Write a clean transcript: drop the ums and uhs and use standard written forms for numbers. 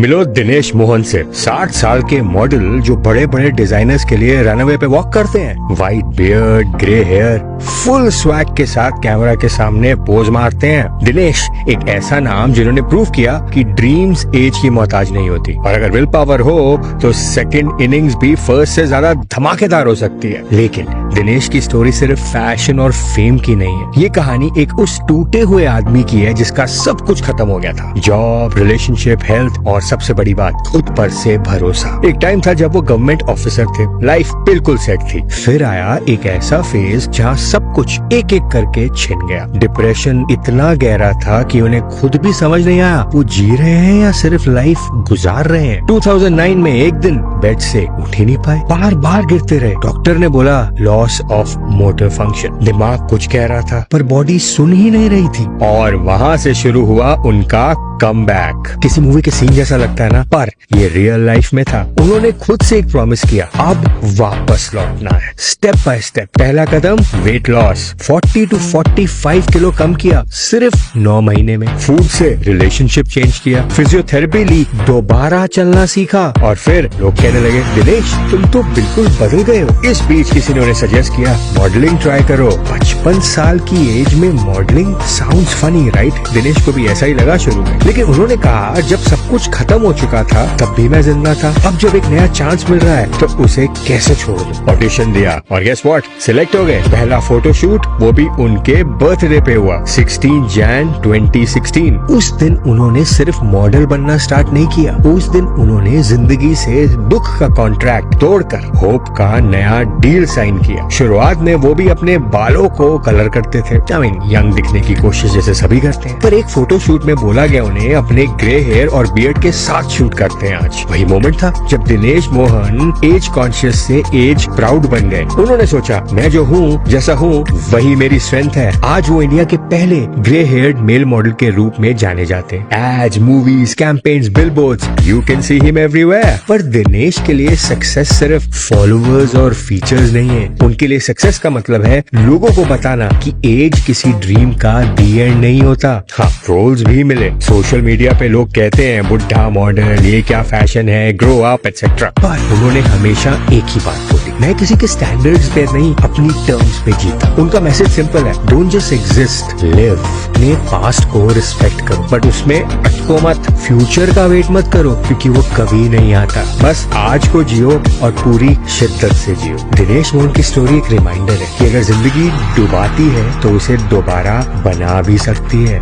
मिलो दिनेश मोहन से। 60 साल के मॉडल जो बड़े बड़े डिजाइनर्स के लिए रनवे पे वॉक करते हैं। White beard, grey hair, full swag के साथ कैमरा के सामने पोज मारते हैं। दिनेश एक ऐसा नाम जिन्होंने प्रूव किया कि ड्रीम्स एज की मोहताज नहीं होती, और अगर विल पावर हो तो सेकंड इनिंग्स भी फर्स्ट से ज्यादा धमाकेदार हो सकती है। लेकिन दिनेश की स्टोरी सिर्फ फैशन और फेम की नहीं है। ये कहानी एक उस टूटे हुए आदमी की है जिसका सब कुछ खत्म हो गया था। जॉब, रिलेशनशिप, हेल्थ और सबसे बड़ी बात खुद पर से भरोसा। एक टाइम था जब वो गवर्नमेंट ऑफिसर थे, लाइफ बिल्कुल सेट थी। फिर आया एक ऐसा फेज जहाँ सब कुछ एक एक करके छिन गया। डिप्रेशन इतना गहरा था कि उन्हें खुद भी समझ नहीं आया वो जी रहे हैं या सिर्फ लाइफ गुजार रहे हैं। 2009 में एक दिन बेड से उठ ही नहीं पाए, बार बार गिरते रहे। डॉक्टर ने बोला लॉस ऑफ मोटर फंक्शन। दिमाग कुछ कह रहा था पर बॉडी सुन ही नहीं रही थी। और वहाँ से शुरू हुआ उनका कम बैक। किसी मूवी के सीन जैसा लगता है ना, पर ये रियल लाइफ में था। उन्होंने खुद से एक प्रॉमिस किया, अब वापस लौटना है। Step by step. पहला कदम वेट लॉस, 40 to 45 किलो कम किया सिर्फ 9 महीने में। फूड से रिलेशनशिप चेंज किया, फिजियोथेरेपी ली, दोबारा चलना सीखा, और फिर लोग कहने लगे दिनेश तुम तो बिल्कुल बदल गए हो। इस बीच किसी ने उन्हें सजेस्ट किया मॉडलिंग ट्राई करो। 55 साल की एज में modelling sounds funny, right? Dinesh को भी ऐसा ही लगा शुरू में, लेकिन उन्होंने कहा जब सब कुछ खत्म हो चुका था तब भी मैं जिंदा था। अब जब एक नया चांस मिल रहा है तो उसे कैसे छोड़ दूं? ऑडिशन दिया और गेस व्हाट, सिलेक्ट हो गए। पहला फोटोशूट वो भी उनके बर्थडे पे हुआ, 16 जैन 2016। उस दिन उन्होंने सिर्फ मॉडल बनना स्टार्ट नहीं किया, उस दिन उन्होंने जिंदगी से दुख का कॉन्ट्रैक्ट तोड़कर होप का नया डील साइन किया। शुरुआत में वो भी अपने बालों को कलर करते थे, यंग दिखने की कोशिश जैसे सभी करते हैं। पर एक फोटोशूट में बोला गया उन्हें अपने ग्रे हेयर और बियर्ड के साथ शूट करते हैं। आज वही मोमेंट था जब दिनेश मोहन एज कॉन्शियस से एज प्राउड बन गए। उन्होंने सोचा मैं जो हूँ, जैसा हूँ, वही मेरी स्ट्रेंथ है। आज वो इंडिया के पहले ग्रे हेयर्ड मेल मॉडल के रूप में जाने जाते हैं। Ads, movies, campaigns, billboards, you can see him everywhere. पर दिनेश के लिए सक्सेस सिर्फ फॉलोअर्स और फीचर्स नहीं है। उनके लिए सक्सेस का मतलब है लोगों को बताना कि एज किसी ड्रीम का दी एंड नहीं होता। हाँ, रोल्स भी मिले। सोशल मीडिया पे लोग कहते हैं बुढ़ा मॉडल, ये क्या फैशन है, ग्रो अप एटसेट्रा। पर उन्होंने हमेशा एक ही बात बोली, मैं किसी के स्टैंडर्ड्स पे नहीं, अपनी टर्म्स पे जीता। उनका मैसेज सिंपल है, डोंट जस्ट एग्जिस्ट, लिव। अपने पास्ट को रिस्पेक्ट करो, बट उसमें अटको मत। फ्यूचर का वेट मत करो क्योंकि वो कभी नहीं आता। बस आज को जियो और पूरी शिद्दत से जियो। दिनेश मोहन की स्टोरी एक रिमाइंडर है कि अगर जिंदगी डुबाती है तो उसे दोबारा बना भी सकती है।